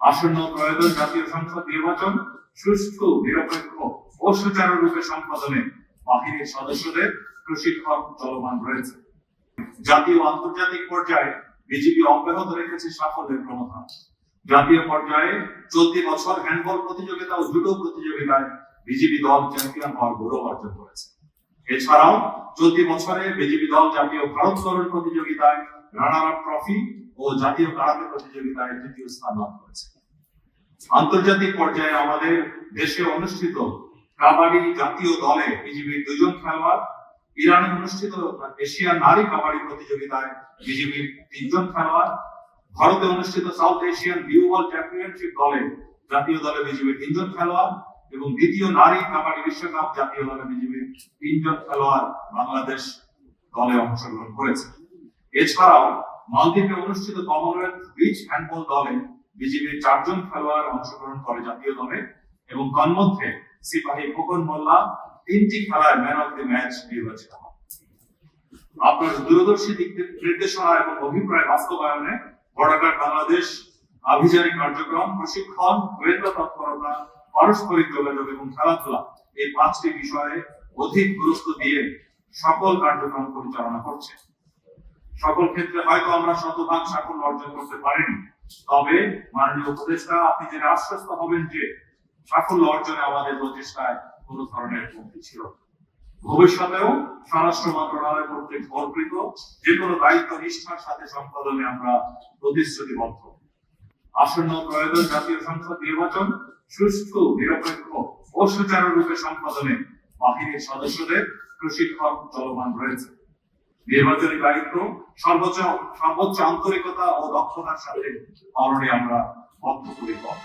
আসন্ন ত্রয়োদশ জাতীয় সংসদ নির্বাচন সুষ্ঠু, নিরপেক্ষ ও সুচারুরূপে সম্পাদনে বাহিনীর সদস্যদের প্রশিক্ষণ চলমান রয়েছে। জাতীয় ও আন্তর্জাতিক পর্যায়ে বিজিবি অব্যাহত রেখেছে সাফল্যের প্রবণতা। জাতীয় পর্যায়ে চলতি বছর হ্যান্ডবল প্রতিযোগিতা ও জুডো প্রতিযোগিতায় বিজিবি দল চ্যাম্পিয়ন হওয়ার গৌরব অর্জন করেছে। এছাড়াও চলতি বছরে বিজিবি দল জাতীয় ভারোত্তোলন প্রতিযোগিতায় রানার আপ ট্রফি ও জাতীয় কারাতে প্রতিযোগিতায় তৃতীয় স্থান লাভ করেছে। আন্তর্জাতিক পর্যায়ে আমাদের দেশে অনুষ্ঠিত কাবাডি জাতীয় দলে বিজিবির 2 জন খেলোয়াড়, ইরানে অনুষ্ঠিত এশিয়ান নারী কাবাডি প্রতিযোগিতায় বিজিবির 3 জন খেলোয়াড়, ভারতে অনুষ্ঠিত সাউথ এশিয়ান বিউ বল চ্যাম্পিয়নশিপ দলে জাতীয় দলে বিজিবির 3 জন খেলোয়াড় এবং দ্বিতীয় নারী কাবাডি বিশ্বকাপ জাতীয় দলে বিজিবির 3 জন খেলোয়াড় বাংলাদেশ দলে অংশগ্রহণ করেছে। এছাড়াও মালদ্বীপে অনুষ্ঠিত কমনওয়েলথ বিচ হ্যান্ডবল দলে বিজিবির 4 জন খেলোয়াড় অংশগ্রহণ করে জাতীয় দলে এবং তন্মধ্যে সিপাহী খোকন মোল্লা 3টি খেলায় ম্যান অফ দি ম্যাচ নির্বাচিত হন। আপনার দূরদর্শী দিক নির্দেশনা এবং অভিপ্রায় বাস্তবায়নে বর্ডার গার্ড বাংলাদেশ আভিযানিক কার্যক্রম, প্রশিক্ষণ, গোয়েন্দা তৎপরতা, পারস্পরিক যোগাযোগ এবং খেলাধুলা এই 5টি বিষয়ে অধিক গুরুত্ব দিয়ে সকল কার্যক্রম পরিচালনা করছে। সকল ক্ষেত্রে হয়তো আমরা শতভাগ সাফল্য অর্জন করতে পারিনি, তবে মাননীয় উপদেষ্টা আপনি জেনে আশ্বস্ত হবেন যে সাফল্য অর্জনে আমাদের প্রচেষ্টায় কোনো ধরনের কমতি ছিল না। ভবিষ্যতেও স্বরাষ্ট্র মন্ত্রণালয় কর্তৃক অর্পিত যে কোনো দায়িত্ব নিষ্ঠার সাথে সম্পাদনে আমরা প্রতিশ্রুতিবদ্ধ। আসন্ন ত্রয়োদশ জাতীয় সংসদ নির্বাচন সুষ্ঠু, নিরপেক্ষ ও সুচারুরূপে সম্পাদনে বাহিনীর সদস্যদের প্রশিক্ষণ চলমান রয়েছে। নির্বাচনী দায়িত্ব সর্বোচ্চ আন্তরিকতা ও দক্ষতার সাথে পালনে আমরা বদ্ধপরিকর।